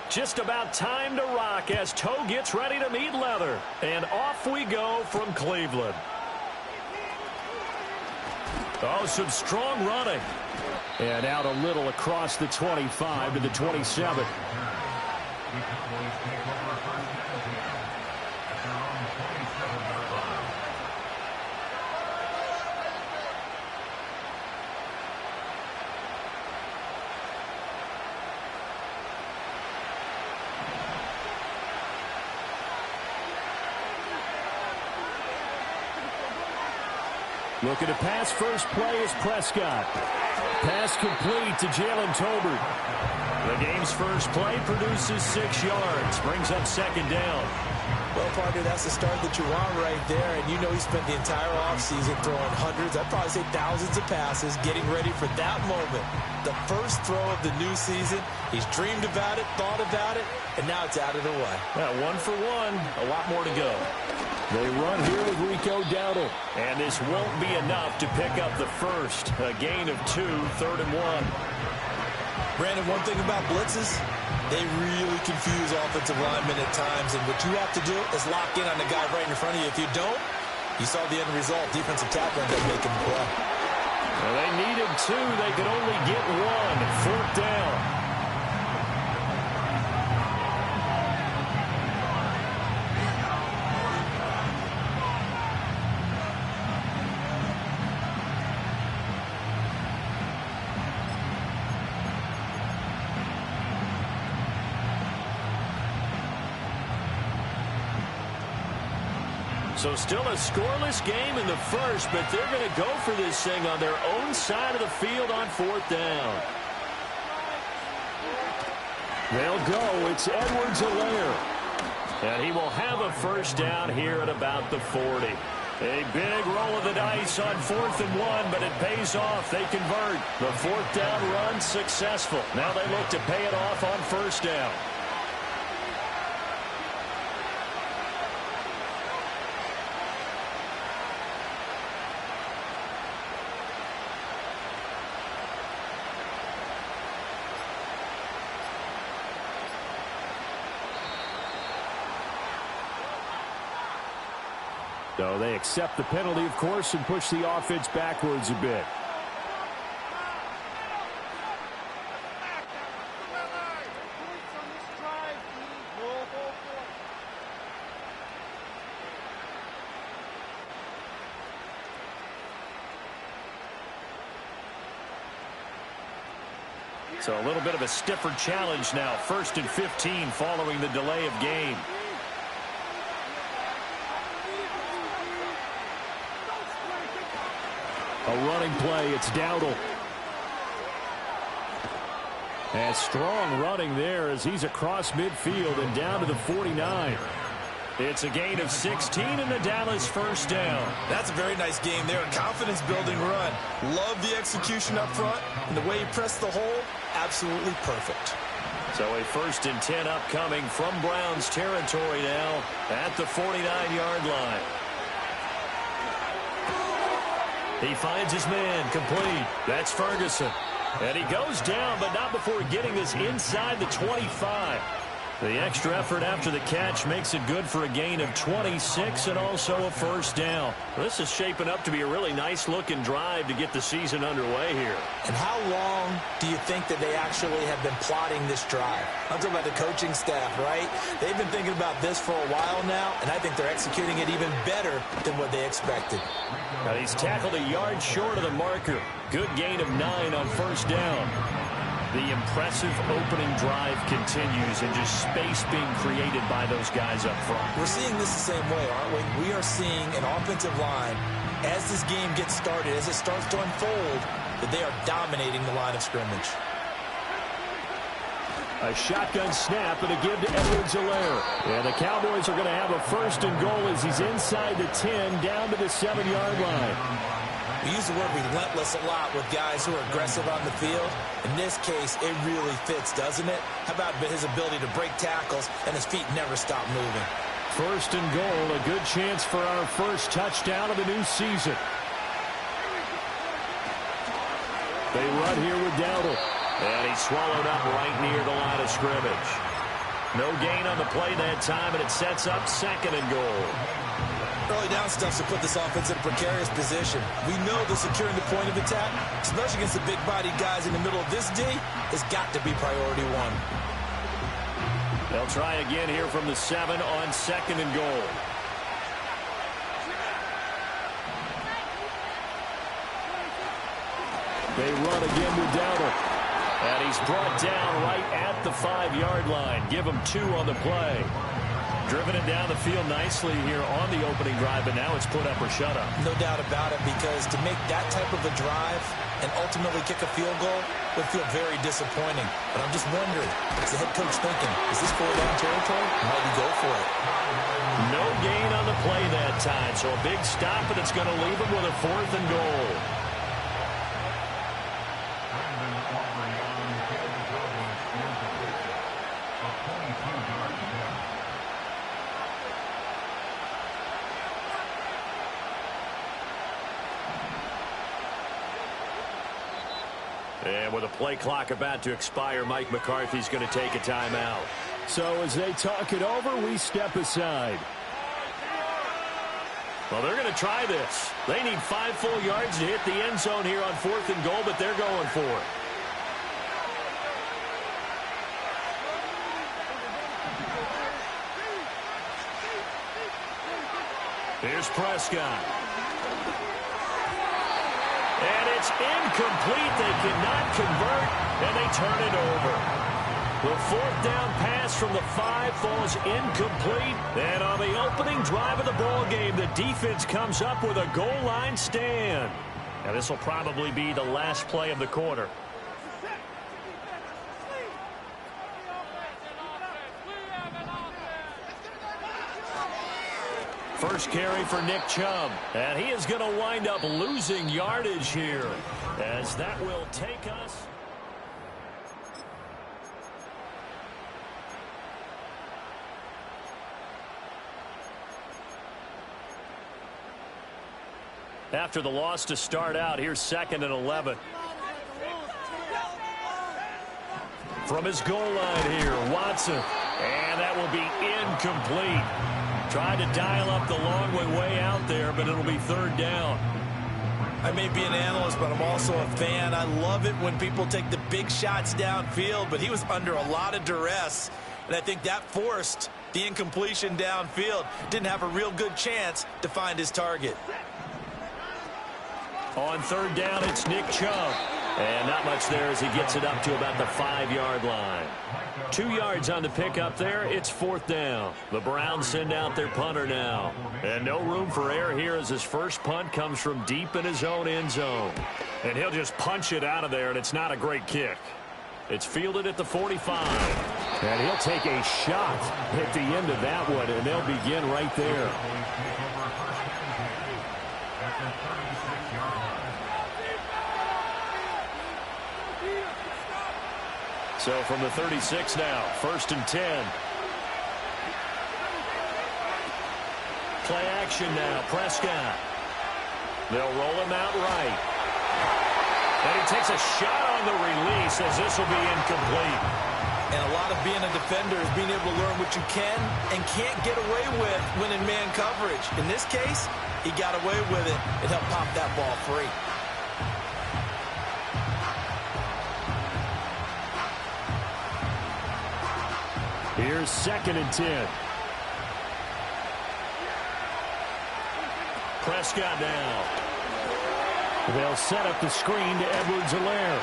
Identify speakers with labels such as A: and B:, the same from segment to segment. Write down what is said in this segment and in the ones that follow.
A: Just about time to rock as toe gets ready to meet leather. And off we go from Cleveland. Oh, some strong running. And out a little across the 25 to the 27. Looking to pass first play is Prescott. Pass complete to Jalen Tolbert. The game's first play produces 6 yards. Brings up second down.
B: Well, partner, that's the start that you want right there. And you know he spent the entire offseason throwing hundreds, I'd probably say thousands of passes, getting ready for that moment. The first throw of the new season. He's dreamed about it, thought about it, and now it's out of the way.
A: Yeah, 1 for 1. A lot more to go. They run here with Rico Dowdle. And this won't be enough to pick up the first. A gain of 2, 3rd and 1.
B: Brandon, one thing about blitzes, they really confuse offensive linemen at times. And what you have to do is lock in on the guy right in front of you. If you don't, you saw the end result. Defensive tackle ended up making the play.
A: Well, they needed 2. They could only get 1. 4th down. So still a scoreless game in the first, but they're going to go for this thing on their own side of the field on 4th down. They'll go. It's Edwards-Helaire. And he will have a first down here at about the 40. A big roll of the dice on 4th and 1, but it pays off. They convert. The 4th down run successful. Now they look to pay it off on 1st down. So they accept the penalty, of course, and push the offense backwards a bit. So a little bit of a stiffer challenge now. 1st and 15 following the delay of game. A running play, it's Dowdle. And strong running there as he's across midfield and down to the 49. It's a gain of 16 and the Dallas first down.
B: That's a very nice game there. A confidence-building run. Love the execution up front. And the way he pressed the hole, absolutely perfect.
A: So a 1st and 10 upcoming from Browns territory now at the 49-yard line. He finds his man complete. That's Ferguson. And he goes down, but not before getting this inside the 25. The extra effort after the catch makes it good for a gain of 26 and also a first down. This is shaping up to be a really nice-looking drive to get the season underway here.
B: And how long do you think that they actually have been plotting this drive? I'm talking about the coaching staff, right? They've been thinking about this for a while now, and I think they're executing it even better than what they expected.
A: Now he's tackled a yard short of the marker. Good gain of 9 on first down. The impressive opening drive continues and just space being created by those guys up front.
B: We're seeing this the same way, aren't we? We are seeing an offensive line, as this game gets started, as it starts to unfold, that they are dominating the line of scrimmage.
A: A shotgun snap and a give to Edwards-Helaire. And the Cowboys are going to have a 1st and goal as he's inside the 10 down to the 7-yard line.
B: We use the word relentless a lot with guys who are aggressive on the field. In this case, it really fits, doesn't it? How about his ability to break tackles and his feet never stop moving?
A: 1st and goal, a good chance for our first touchdown of the new season. They run here with Dowdle. And he's swallowed up right near the line of scrimmage. No gain on the play that time, and it sets up 2nd and goal.
B: Early down stuffs to put this offense in a precarious position. We know that securing the point of attack, especially against the big-bodied guys in the middle of this D, has got to be priority one.
A: They'll try again here from the 7 on 2nd and goal. They run again with Dowdle. And he's brought down right at the 5-yard line. Give him 2 on the play. Driven it down the field nicely here on the opening drive, but now it's put up or shut up.
B: No doubt about it, because to make that type of a drive and ultimately kick a field goal would feel very disappointing. But I'm just wondering, is the head coach thinking, is this 4-down territory? Might he go for it?
A: No gain on the play that time, so a big stop, and it's going to leave him with a 4th and goal. And with a play clock about to expire, Mike McCarthy's going to take a timeout.
C: So as they talk it over, we step aside.
A: Well, they're going to try this. They need 5 full yards to hit the end zone here on 4th and goal, but they're going for it. Here's Prescott. And it's incomplete. They cannot convert, and they turn it over. The 4th down pass from the 5 falls incomplete. And on the opening drive of the ball game, the defense comes up with a goal line stand. Now this will probably be the last play of the quarter. First carry for Nick Chubb. And he is going to wind up losing yardage here, as that will take us. After the loss to start out, here's 2nd and 11. From his goal line here, Watson. And that will be incomplete. Tried to dial up the long way out there, but it'll be 3rd down.
B: I may be an analyst, but I'm also a fan. I love it when people take the big shots downfield, but he was under a lot of duress, and I think that forced the incompletion downfield. Didn't have a real good chance to find his target.
A: On 3rd down, it's Nick Chubb. And not much there as he gets it up to about the 5-yard line. 2 yards on the pickup there. It's 4th down. The Browns send out their punter now. And no room for error here as his first punt comes from deep in his own end zone. And he'll just punch it out of there, and it's not a great kick. It's fielded at the 45.
C: And he'll take a shot at the end of that one, and they'll begin right there.
A: So from the 36 now, 1st and 10. Play action now, Prescott. They'll roll him out right. And he takes a shot on the release as this will be incomplete.
B: And a lot of being a defender is being able to learn what you can and can't get away with when in man coverage. In this case, he got away with it and helped pop that ball free.
C: Here's 2nd and 10.
A: Prescott now.
C: They'll set up the screen to Edwards-Helaire.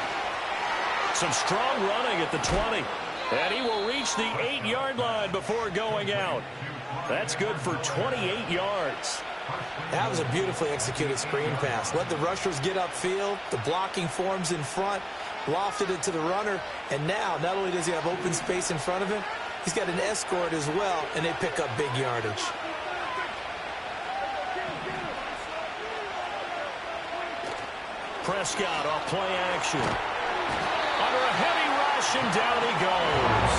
A: Some strong running at the 20. And he will reach the 8-yard line before going out. That's good for 28 yards.
B: That was a beautifully executed screen pass. Let the rushers get upfield. The blocking forms in front. Lofted it to the runner. And now, not only does he have open space in front of him, he's got an escort as well, and they pick up big yardage.
A: Prescott off play action. Under a heavy rush, and down he goes.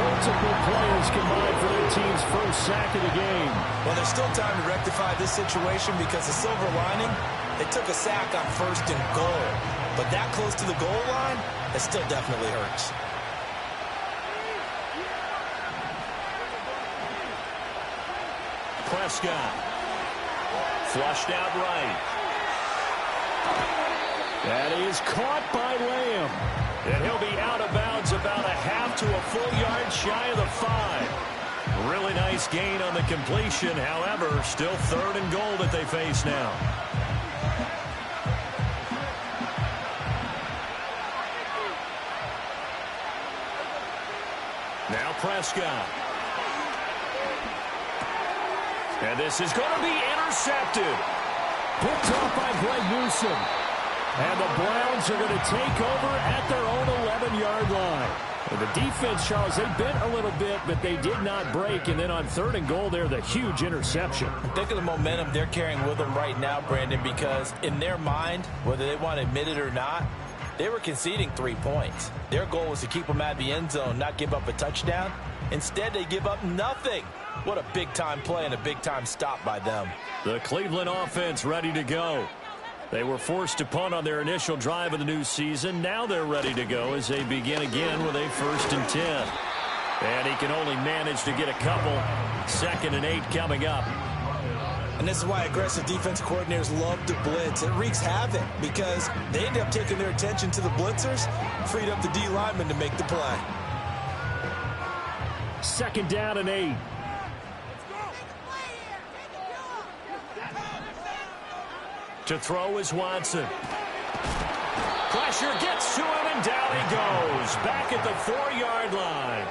C: Multiple players combined for their team's first sack of the game.
B: Well, there's still time to rectify this situation because the silver lining, they took a sack on 1st and goal. But that close to the goal line, that still definitely hurts.
A: Prescott. Flushed out right.
C: That is caught by Lamb.
A: And he'll be out of bounds about a half to a full yard shy of the 5. Really nice gain on the completion. However, still 3rd and goal that they face now. Now Prescott. And this is going to be intercepted.
C: Picked off by Greg Newsom. And the Browns are going to take over at their own 11-yard line. And the defense, Charles, they bent a little bit, but they did not break. And then on 3rd and goal there, the huge interception.
B: Think of the momentum they're carrying with them right now, Brandon, because in their mind, whether they want to admit it or not, they were conceding 3 points. Their goal was to keep them out of the end zone, not give up a touchdown. Instead, they give up nothing. What a big-time play and a big-time stop by them.
A: The Cleveland offense ready to go. They were forced to punt on their initial drive of the new season. Now they're ready to go as they begin again with a 1st and 10. And he can only manage to get a couple. 2nd and 8 coming up.
B: And this is why aggressive defense coordinators love to blitz. It wreaks havoc because they end up taking their attention to the blitzers, freed up the D lineman to make the play.
C: 2nd down and 8.
A: To throw is Watson. Pressure gets to him, and down he goes. Back at the 4-yard line.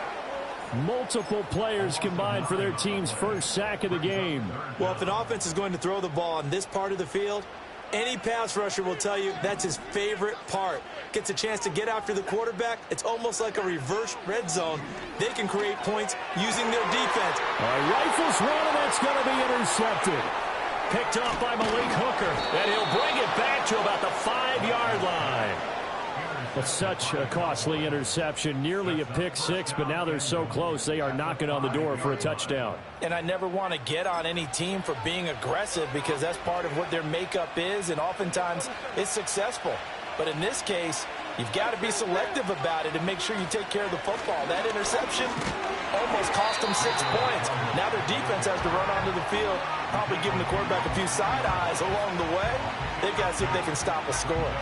C: Multiple players combined for their team's first sack of the game.
B: Well, if an offense is going to throw the ball on this part of the field, any pass rusher will tell you that's his favorite part. Gets a chance to get after the quarterback. It's almost like a reverse red zone. They can create points using their defense.
C: Rifles one, and that's going to be intercepted.
A: Picked off by Malik Hooker, and he'll bring it back to about the 5-yard line.
C: But such a costly interception, nearly a pick six, but now they're so close they are knocking on the door for a touchdown.
B: And I never want to get on any team for being aggressive because that's part of what their makeup is, and oftentimes it's successful. But in this case, you've got to be selective about it and make sure you take care of the football. That interception almost cost them 6 points. Now their defense has to run onto the field, probably giving the quarterback a few side eyes along the way. They've got to see if they can stop a score.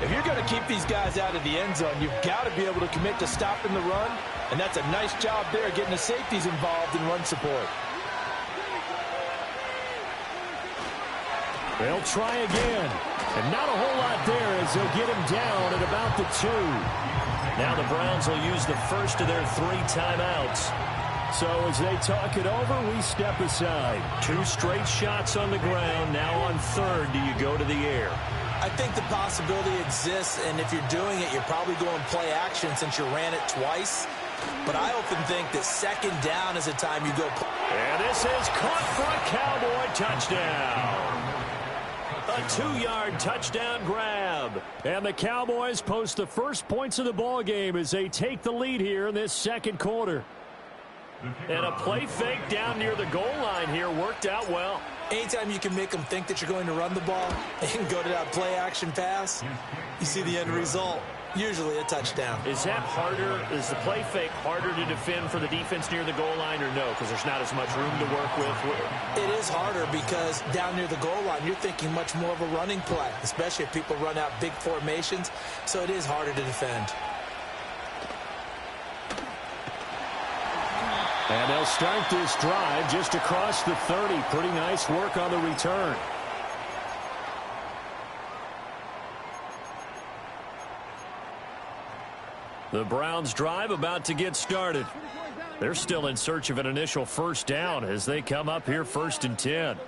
B: If you're going to keep these guys out of the end zone, you've got to be able to commit to stopping the run, and that's a nice job there getting the safeties involved in run support.
C: They'll try again, and not a whole lot there as they'll get him down at about the 2.
A: Now the Browns will use the first of their 3 timeouts.
C: So as they talk it over, we step aside.
A: 2 straight shots on the ground. Now on 3rd, do you go to the air?
B: I think the possibility exists, and if you're doing it, you're probably going play action since you ran it twice. But I often think that 2nd down is the time you go.
A: And this is caught for a Cowboy touchdown. A 2-yard touchdown grab.
C: And the Cowboys post the first points of the ball game as they take the lead here in this 2nd quarter.
A: And a play fake down near the goal line here worked out well.
B: Anytime you can make them think that you're going to run the ball and go to that play-action pass, you see the end result, usually a touchdown.
A: Is that harder? Is the play fake harder to defend for the defense near the goal line or no? Because there's not as much room to work with.
B: It is harder because down near the goal line, you're thinking much more of a running play, especially if people run out big formations. So it is harder to defend.
C: And they'll start this drive just across the 30. Pretty nice work on the return.
A: The Browns drive about to get started. They're still in search of an initial 1st down as they come up here 1st and 10.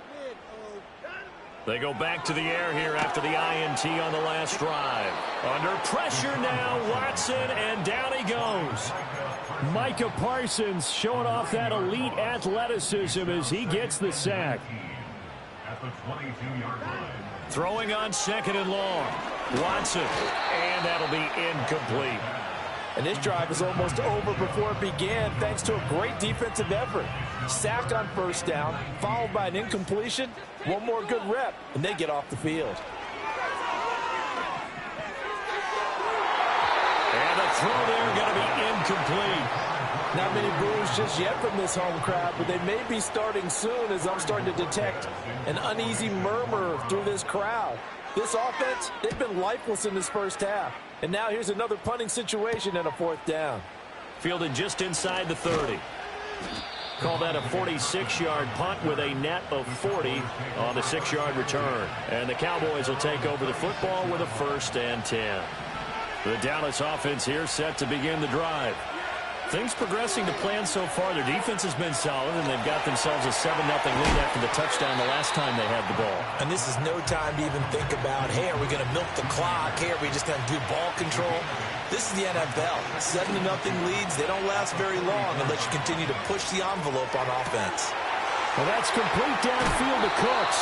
A: They go back to the air here after the INT on the last drive. Under pressure now, Watson, and down he goes.
C: Micah Parsons showing off that elite athleticism as he gets the sack.
A: Throwing on 2nd and long. Watson, and that'll be incomplete.
B: And this drive is almost over before it began thanks to a great defensive effort. Sacked on 1st down, followed by an incompletion. One more good rep, and they get off the field.
A: And the throw there going to be incomplete.
B: Not many boos just yet from this home crowd, but they may be starting soon as I'm starting to detect an uneasy murmur through this crowd. This offense, they've been lifeless in this first half. And now here's another punting situation and a fourth down.
A: Fielded just inside the 30. Call that a 46-yard punt with a net of 40 on the 6-yard return. And the Cowboys will take over the football with a 1st and 10. The Dallas offense here set to begin the drive. Things progressing to plan so far. Their defense has been solid, and they've got themselves a 7-0 lead after the touchdown the last time they had the ball.
B: And this is no time to even think about, hey, are we going to milk the clock? Hey, are we just going to do ball control? This is the NFL. 7-0 leads, they don't last very long unless you continue to push the envelope on offense.
C: Well, that's complete downfield to Cooks.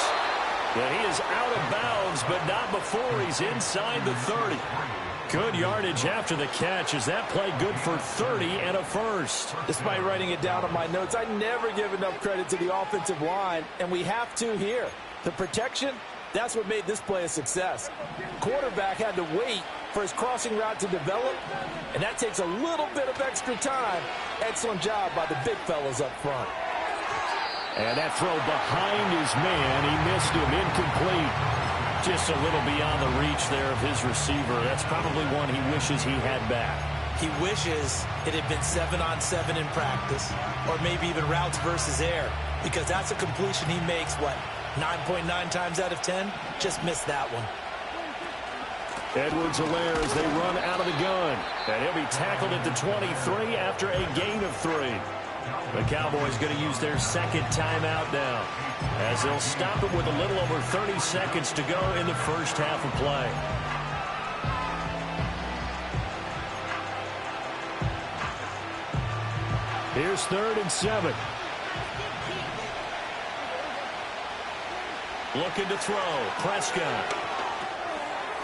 A: But he is out of bounds, but not before he's inside the 30. Good yardage after the catch. Is that play good for 30 and a first?
B: Despite writing it down on my notes, I never give enough credit to the offensive line, and we have to here. The protection, that's what made this play a success. Quarterback had to wait for his crossing route to develop, and that takes a little bit of extra time. Excellent job by the big fellas up front.
C: And that throw behind his man, he missed him, incomplete.
A: Just a little beyond the reach there of his receiver. That's probably one he wishes he had back.
B: He wishes it had been 7-on-7 in practice, or maybe even routes versus air, because that's a completion he makes, 9.9 times out of 10? Just missed that one.
A: Edwards-Helaire as they run out of the gun. And he'll be tackled at the 23 after a gain of 3. The Cowboys going to use their second timeout now, as they'll stop it with a little over 30 seconds to go in the first half of play.
C: Here's 3rd and 7.
A: Looking to throw. Prescott.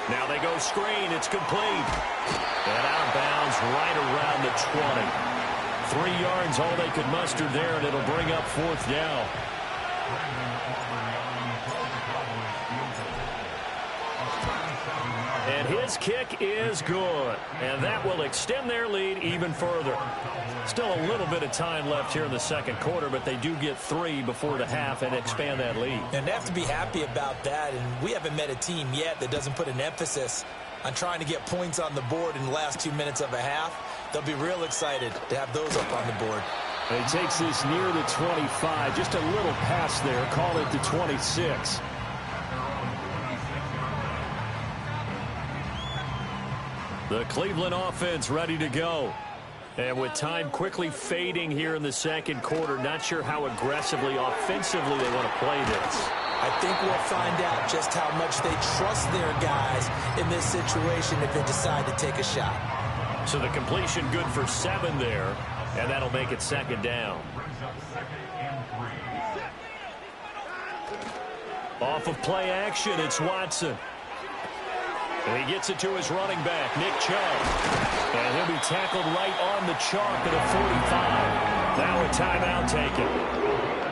A: Now they go screen. It's complete. And out of bounds right around the 20. 3 yards, all they could muster there, and it'll bring up 4th down. And his kick is good. And that will extend their lead even further. Still a little bit of time left here in the second quarter, but they do get 3 before the half and expand that lead.
B: And they have to be happy about that. And we haven't met a team yet that doesn't put an emphasis on trying to get points on the board in the last 2 minutes of a half. They'll be real excited to have those up on the board.
C: He takes this near the 25. Just a little pass there. Call it the 26.
A: The Cleveland offense ready to go. And with time quickly fading here in the second quarter, not sure how aggressively, offensively they want to play this.
B: I think we'll find out just how much they trust their guys in this situation if they decide to take a shot.
A: So the completion good for 7 there, and that'll make it 2nd down. Off of play action, it's Watson. And he gets it to his running back, Nick Chubb. And he'll be tackled right on the chalk at a 45. Now a timeout taken.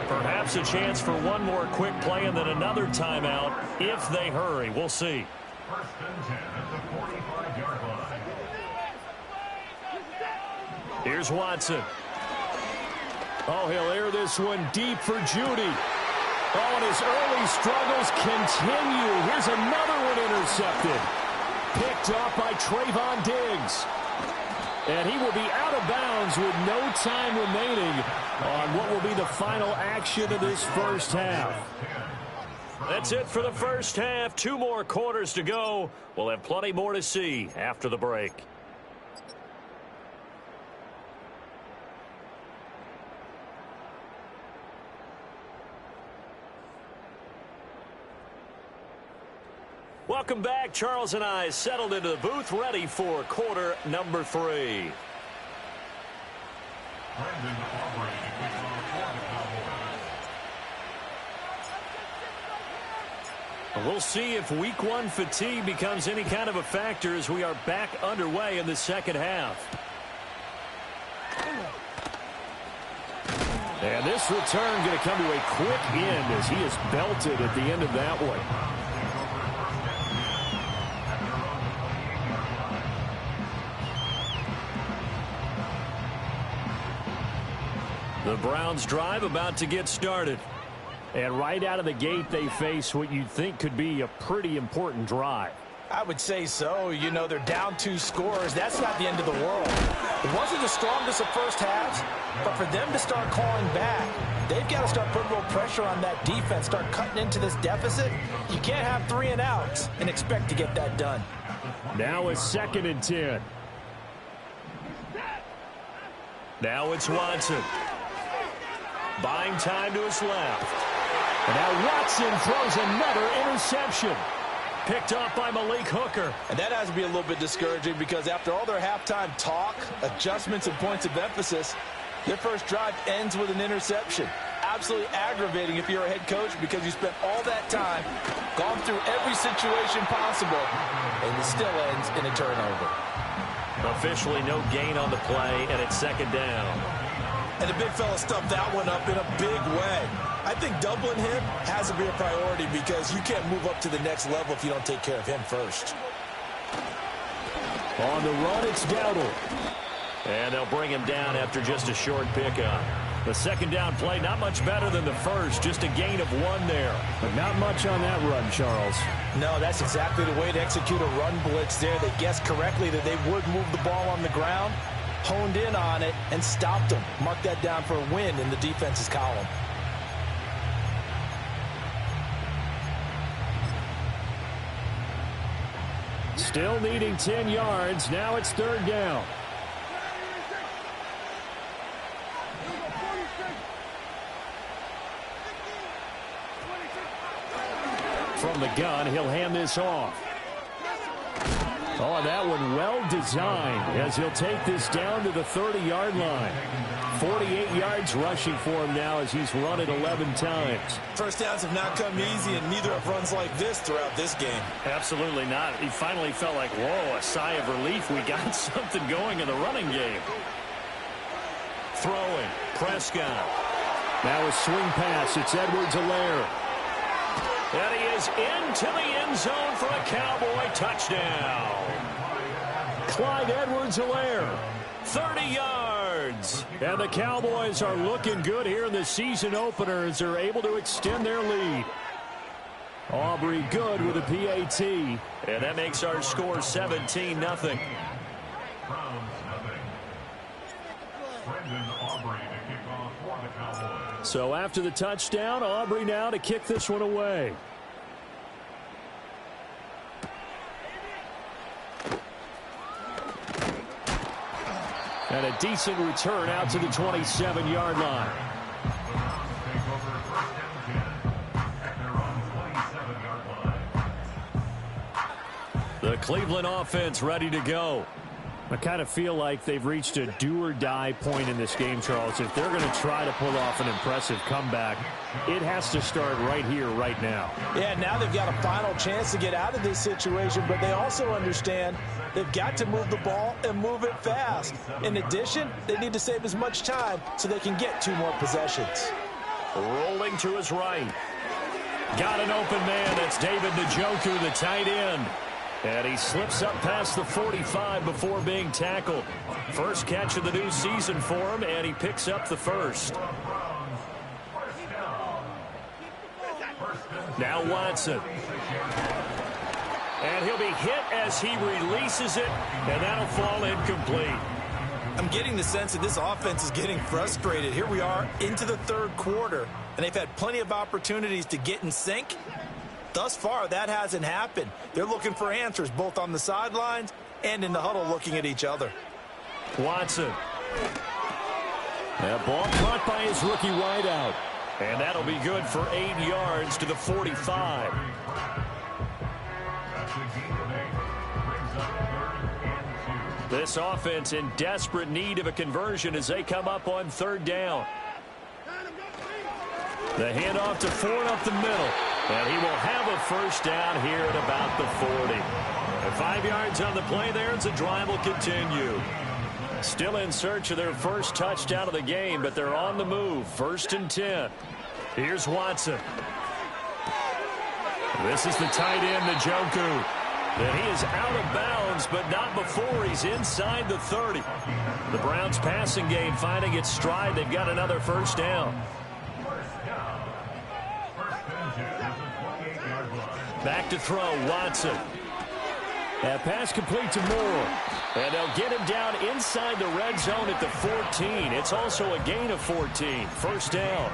A: Perhaps a chance for one more quick play and then another timeout if they hurry. We'll see.
D: 1st and 10 at the 45-yard line.
A: Here's Watson.
C: Oh, he'll air this one deep for Judy. Oh, and his early struggles continue. Here's another one intercepted. Picked off by Trayvon Diggs. And he will be out of bounds with no time remaining on what will be the final action of this first half.
A: That's it for the first half. 2 more quarters to go. We'll have plenty more to see after the break. Welcome back. Charles and I settled into the booth, ready for quarter number 3. We'll see if week 1 fatigue becomes any kind of a factor as we are back underway in the second half.
C: And this return going to come to a quick end as he is belted at the end of that one.
A: The Browns drive about to get started.
C: And right out of the gate, they face what you'd think could be a pretty important drive.
B: I would say so. You know, they're down 2 scores. That's not the end of the world. It wasn't the strongest of first halves, but for them to start calling back, they've got to start putting a little pressure on that defense, start cutting into this deficit. You can't have 3 and outs and expect to get that done.
C: Now it's 2nd and 10.
A: Now it's Watson. Buying time to his left.
C: And now Watson throws another interception.
A: Picked off by Malik Hooker.
B: And that has to be a little bit discouraging because after all their halftime talk, adjustments, and points of emphasis, their first drive ends with an interception. Absolutely aggravating if you're a head coach because you spent all that time, gone through every situation possible, and it still ends in a turnover.
A: Officially no gain on the play, and it's 2nd down.
B: And the big fella stuffed that one up in a big way. I think doubling him has to be a priority because you can't move up to the next level if you don't take care of him first.
C: On the run, it's Dowdle.
A: And they'll bring him down after just a short pickup. The 2nd down play, not much better than the first, just a gain of 1 there.
C: But not much on that run, Charles.
B: No, that's exactly the way to execute a run blitz there. They guessed correctly that they would move the ball on the ground, honed in on it, and stopped them. Mark that down for a win in the defense's column.
C: Still needing 10 yards. Now it's 3rd down. From the gun, he'll hand this off. Oh, that one well designed as he'll take this down to the 30-yard line. 48 yards rushing for him now as he's run it 11 times.
B: First downs have not come easy, and neither have runs like this throughout this game.
A: Absolutely not. He finally felt like, whoa, a sigh of relief. We got something going in the running game. Throwing. Prescott.
C: Now a swing pass. It's Edwards-Helaire.
A: And he is into the end zone for a Cowboy touchdown.
C: Clyde Edwards-Helaire.
A: 30 yards.
C: And the Cowboys are looking good here in the season opener as they're able to extend their lead. Aubrey good with a PAT.
A: And that makes our score 17-0.
C: So after the touchdown, Aubrey now to kick this one away. And a decent return out to the 27-yard line.
A: The Cleveland offense ready to go.
C: I kind of feel like they've reached a do-or-die point in this game, Charles. If they're going to try to pull off an impressive comeback, it has to start right here, right now.
B: Yeah, now they've got a final chance to get out of this situation, but they also understand they've got to move the ball and move it fast. In addition, they need to save as much time so they can get 2 more possessions.
A: Rolling to his right. Got an open man. That's David Njoku, the tight end. And he slips up past the 45 before being tackled. First catch of the new season for him, and he picks up the first. Now Watson. And he'll be hit as he releases it, and that'll fall incomplete.
B: I'm getting the sense that this offense is getting frustrated. Here we are into the 3rd quarter, and they've had plenty of opportunities to get in sync. Thus far, that hasn't happened. They're looking for answers both on the sidelines and in the huddle looking at each other.
A: Watson.
C: That ball caught by his rookie wideout.
A: And that'll be good for 8 yards to the 45. This offense in desperate need of a conversion as they come up on 3rd down. The handoff to Ford up the middle. And he will have a first down here at about the 40. And 5 yards on the play there as the drive will continue. Still in search of their first touchdown of the game, but they're on the move. 1st and 10. Here's Watson. This is the tight end, Njoku. And he is out of bounds, but not before he's inside the 30. The Browns passing game finding its stride. They've got another first down. Back to throw, Watson.
C: That pass complete to Moore.
A: And they'll get him down inside the red zone at the 14. It's also a gain of 14. First down.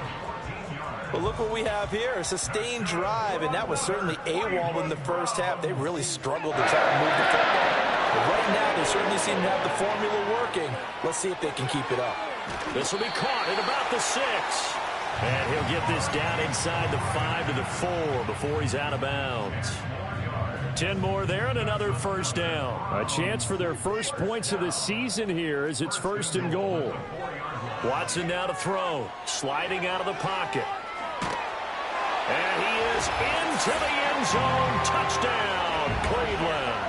B: Well, look what we have here, a sustained drive, and that was certainly AWOL in the first half. They really struggled to try to move the football. But right now, they certainly seem to have the formula working. Let's see if they can keep it up.
A: This will be caught at about the 6. And he'll get this down inside the 5 to the 4 before he's out of bounds. 10 more there and another first down.
C: A chance for their first points of the season here as it's first and goal.
A: Watson now to throw. Sliding out of the pocket. And he is into the end zone. Touchdown, Cleveland.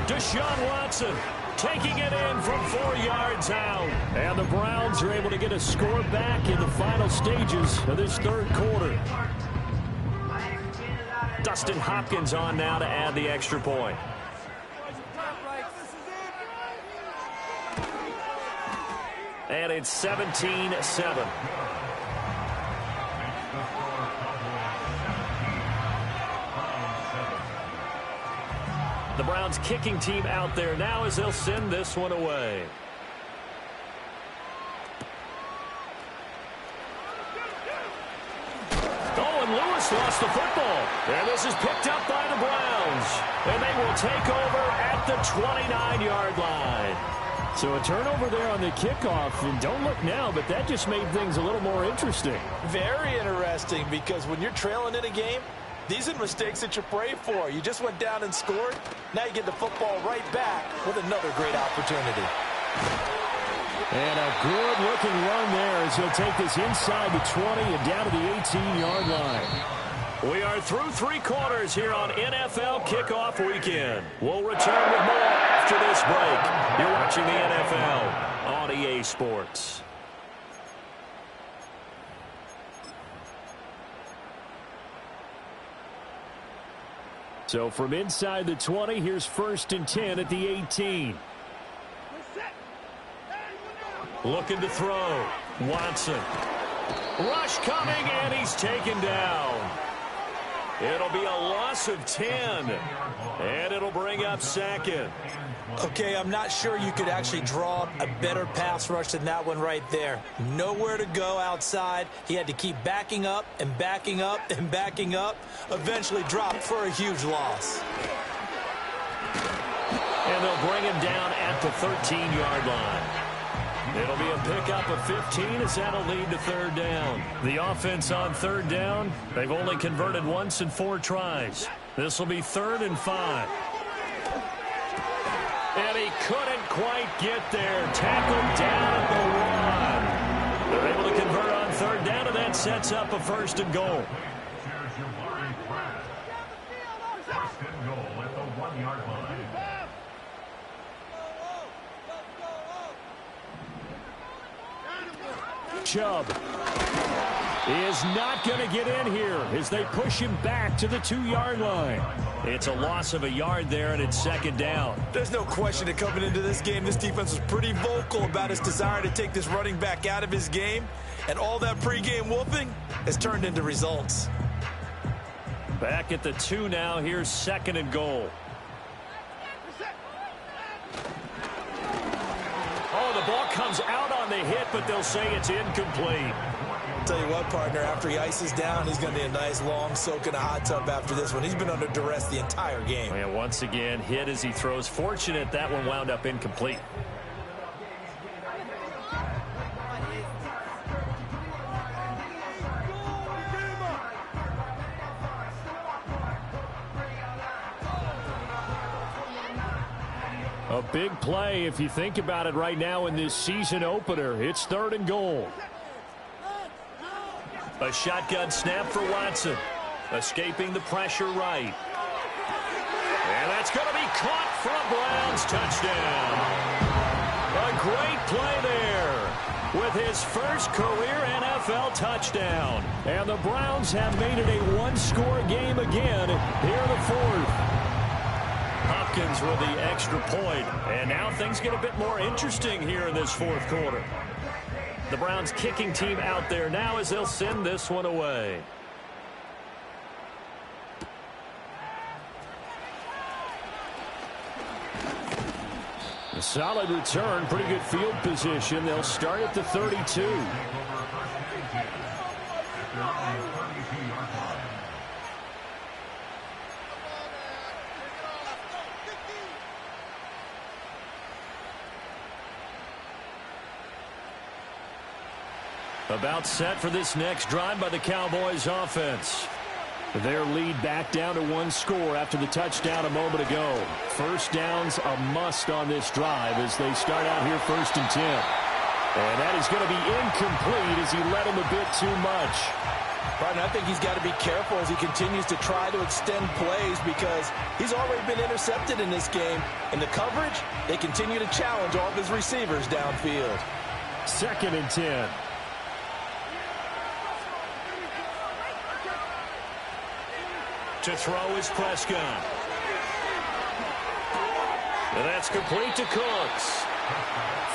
A: Deshaun Watson taking it in from 4 yards out.
C: And the Browns are able to get a score back in the final stages of this third quarter.
A: Dustin Hopkins on now to add the extra point. And it's 17-7. The Browns kicking team out there now as they'll send this one away. Oh, and Lewis lost the football. And this is picked up by the Browns. And they will take over at the 29-yard line.
C: So a turnover there on the kickoff, and don't look now, but that just made things a little more interesting.
B: Very interesting, because when you're trailing in a game, these are mistakes that you pray for. You just went down and scored. Now you get the football right back with another great opportunity.
C: And a good-looking run there as he'll take this inside the 20 and down to the 18-yard line.
A: We are through 3 quarters here on NFL Kickoff Weekend. We'll return with more after this break. You're watching the NFL on EA Sports.
C: So from inside the 20, here's 1st and 10 at the 18.
A: Looking to throw. Watson. Rush coming, and he's taken down. It'll be a loss of 10, and it'll bring up 2nd.
B: Okay, I'm not sure you could actually draw a better pass rush than that one right there. Nowhere to go outside. He had to keep backing up and backing up and backing up. Eventually dropped for a huge loss.
A: And they'll bring him down at the 13-yard line. It'll be a pickup of 15 as that'll lead to 3rd down. The offense on 3rd down, they've only converted once in 4 tries. This will be 3rd and 5. And he couldn't quite get there. Tackled down at the 1. They're able to convert on 3rd down, and that sets up a 1st and goal.
D: First and goal at the 1-yard line.
C: Chubb is not going to get in here as they push him back to the 2-yard line.
A: It's a loss of a yard there, and it's 2nd down.
B: There's no question that coming into this game, this defense was pretty vocal about its desire to take this running back out of his game. And all that pregame wolfing has turned into results.
A: Back at the 2 now. Here's 2nd and goal. Oh, the ball comes out on the hit, but they'll say it's incomplete.
B: Tell you what, partner, after he ices down, he's going to need a nice long soak in a hot tub after this one. He's been under duress the entire game.
A: And once again, hit as he throws. Fortunate that one wound up incomplete.
C: A big play if you think about it right now in this season opener. It's 3rd and goal.
A: A shotgun snap for Watson. Escaping the pressure right. And that's going to be caught for a Browns touchdown. A great play there with his first career NFL touchdown.
C: And the Browns have made it a 1-score game again here in the 4th.
A: Hopkins with the extra point. And now things get a bit more interesting here in this fourth quarter. The Browns kicking team out there now as they'll send this one away.
C: A solid return, pretty good field position. They'll start at the 32.
A: About set for this next drive by the Cowboys offense.
C: Their lead back down to one score after the touchdown a moment ago. First down's a must on this drive as they start out here 1st and 10. And that is going to be incomplete as he led him a bit too much.
B: Partner, I think he's got to be careful as he continues to try to extend plays because he's already been intercepted in this game. In the coverage, they continue to challenge all of his receivers downfield.
C: 2nd and 10.
A: To throw is Prescott. And that's complete to Cooks.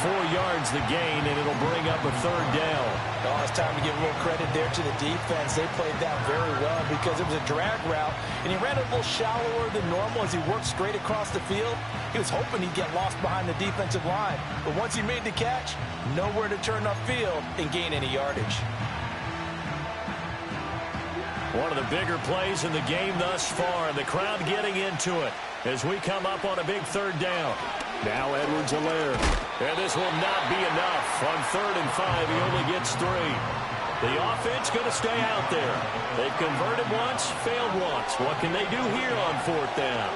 C: 4 yards the gain, and it'll bring up a 3rd down.
B: Oh, it's time to give a little credit there to the defense. They played that very well because it was a drag route, and he ran a little shallower than normal as he worked straight across the field. He was hoping he'd get lost behind the defensive line. But once he made the catch, nowhere to turn upfield and gain any yardage.
A: One of the bigger plays in the game thus far, and the crowd getting into it as we come up on a big 3rd down.
C: Now Edwards-Helaire.
A: And this will not be enough. On 3rd and 5, he only gets 3. The offense going to stay out there. They've converted once, failed once. What can they do here on 4th down?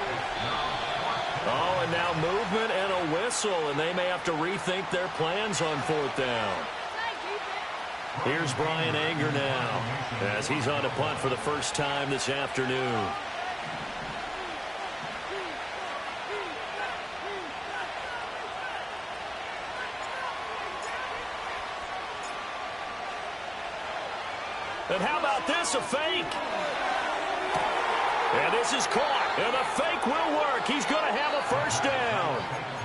A: Oh, and now movement and a whistle, and they may have to rethink their plans on 4th down. Here's Brian Anger now as he's on a punt for the first time this afternoon. And how about this, a fake? And this is caught, and the fake will work. He's going to have a first down.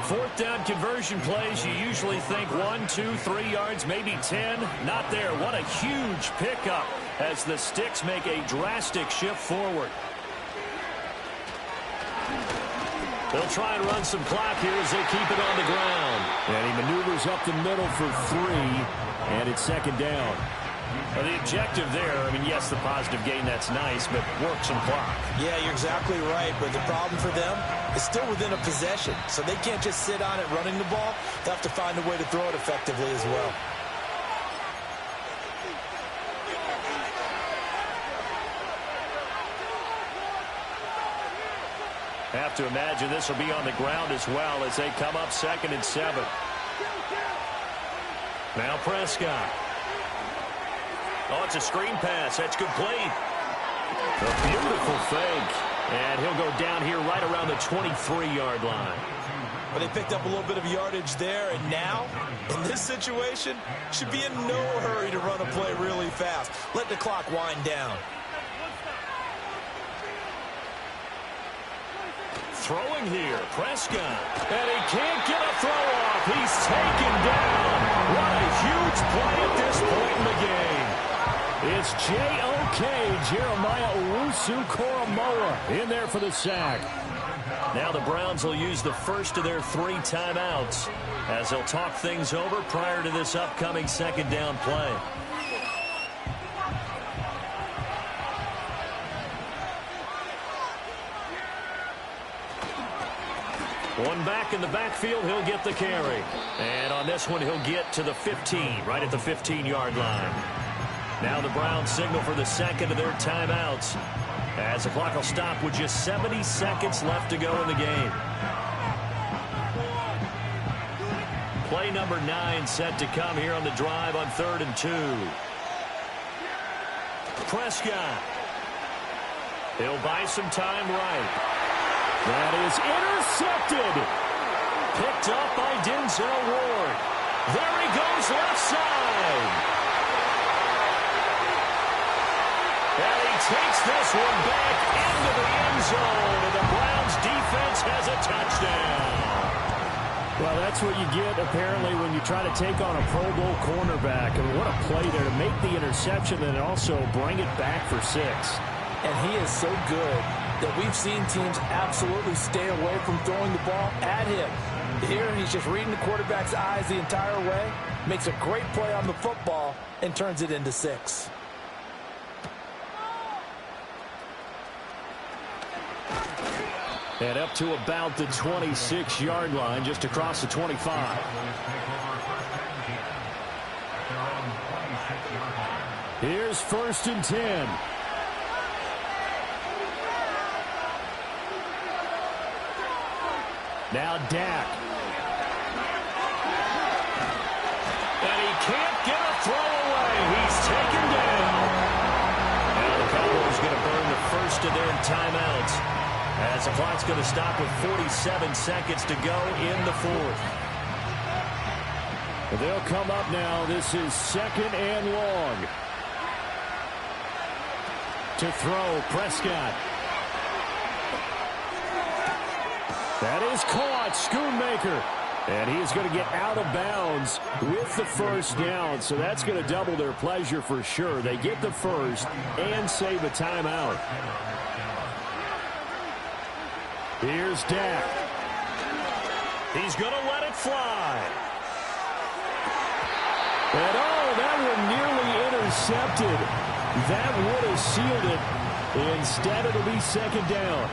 A: 4th down conversion plays, you usually think 1, 2, 3 yards, maybe 10. Not there. What a huge pickup as the Sticks make a drastic shift forward. They'll try and run some clock here as they keep it on the ground.
C: And he maneuvers up the middle for 3, and it's 2nd down.
A: Well, the objective there, I mean, yes, the positive gain, that's nice, but work some clock.
B: Yeah, you're exactly right, but the problem for them is still within a possession, so they can't just sit on it running the ball. They'll have to find a way to throw it effectively as well.
A: Have to imagine this will be on the ground as well as they come up 2nd and 7. Now Prescott. Oh, it's a screen pass. That's complete. A beautiful fake. And he'll go down here right around the 23-yard line.
B: But they picked up a little bit of yardage there, and now, in this situation, should be in no hurry to run a play really fast. Let the clock wind down.
A: Throwing here, Prescott. And he can't get a throw off. He's taken down. What a huge play at this point in the game.
C: It's J.O.K. Jeremiah Owusu-Koramoah in there for the sack.
A: Now the Browns will use the first of their 3 timeouts as they'll talk things over prior to this upcoming 2nd down play. One back in the backfield, he'll get the carry. And on this one, he'll get to the 15, right at the 15-yard line. Now the Browns signal for the 2nd of their timeouts as the clock will stop with just 70 seconds left to go in the game. Play number 9 set to come here on the drive on 3rd and 2. Prescott. He'll buy some time right.
C: That is intercepted.
A: Picked up by Denzel Ward. There he goes left side. And he takes this one back into the end zone. And the Browns defense defense has a touchdown.
C: Well, that's what you get, apparently, when you try to take on a Pro Bowl cornerback. I mean, what a play there to make the interception and also bring it back for 6.
B: And he is so good that we've seen teams absolutely stay away from throwing the ball at him. Here, he's just reading the quarterback's eyes the entire way, makes a great play on the football, and turns it into 6.
C: And up to about the 26-yard line, just across the 25. Here's 1st and 10. Now Dak.
A: And he can't get a throw away. He's taken down. Now the Cowboys going to burn the first of their timeouts, as the clock's going to stop with 47 seconds to go in the 4th.
C: They'll come up now. This is 2nd and long. To throw, Prescott. That is caught, Schoonmaker. And he's going to get out of bounds with the 1st down. So that's going to double their pleasure for sure. They get the first and save a timeout. Here's Dak.
A: He's going to let it fly.
C: And that one nearly intercepted. That would have sealed it. Instead, it'll be 2nd down.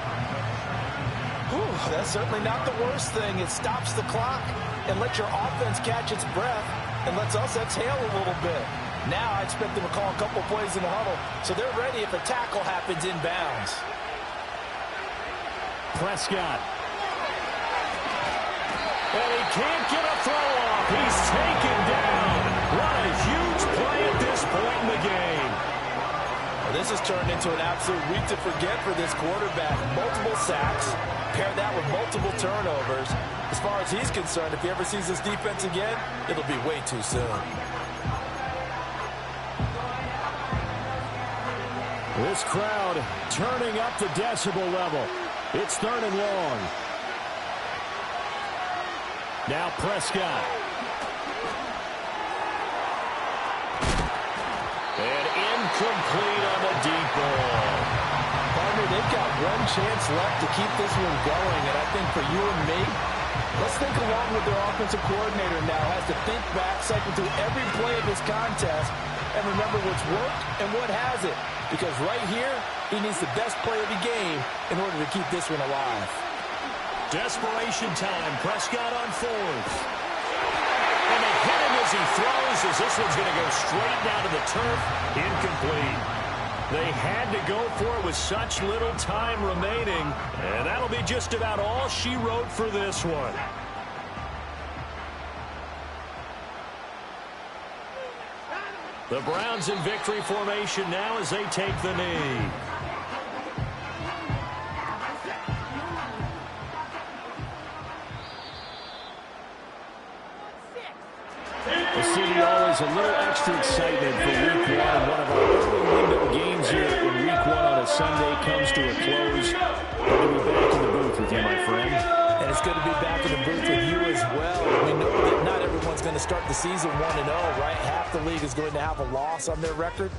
B: Whew, that's certainly not the worst thing. It stops the clock and lets your offense catch its breath and lets us exhale a little bit. Now I expect them to call a couple plays in the huddle so they're ready if a tackle happens inbounds.
C: Prescott.
A: And he can't get a throw off. He's taken down. What a huge play at this point in the game.
B: Well, this has turned into an absolute week to forget for this quarterback. Multiple sacks, pair that with multiple turnovers. As far as he's concerned, if he ever sees this defense again, it'll be way too soon.
C: This crowd turning up the decibel level. It's 3rd and long. Now Prescott.
A: And incomplete on the deep ball.
B: Partner, they've got one chance left to keep this one going, and I think for you and me, let's think along with their offensive coordinator now. Has to think back, cycle through every play of this contest, and remember what's worked and what hasn't. Because right here, he needs the best play of the game in order to keep this one alive.
A: Desperation time. Prescott on 4th. And they hit him as he throws, as this one's going to go straight down to the turf. Incomplete. They had to go for it with such little time remaining. And that'll be just about all she wrote for this one. The Browns in victory formation now as they take the knee.
C: The city always a little extra excitement for week 1. One of our early window games here in week 1 on a Sunday comes to a close. Good to be back in the booth with you, my friend.
B: And it's good to be back in the booth with you as well. We know that not everyone's going to start the season 1-0, right? Half the league is going to have a loss on their record.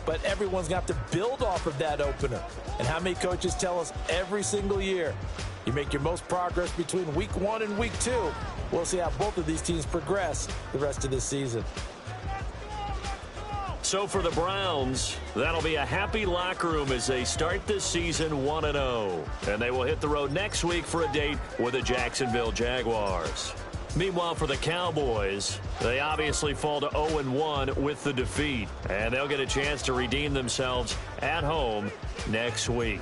B: But everyone's got to build off of that opener. And how many coaches tell us every single year, you make your most progress between week 1 and week 2. We'll see how both of these teams progress the rest of this season.
A: So for the Browns, that'll be a happy locker room as they start this season 1-0. And they will hit the road next week for a date with the Jacksonville Jaguars. Meanwhile, for the Cowboys, they obviously fall to 0-1 with the defeat. And they'll get a chance to redeem themselves at home next week.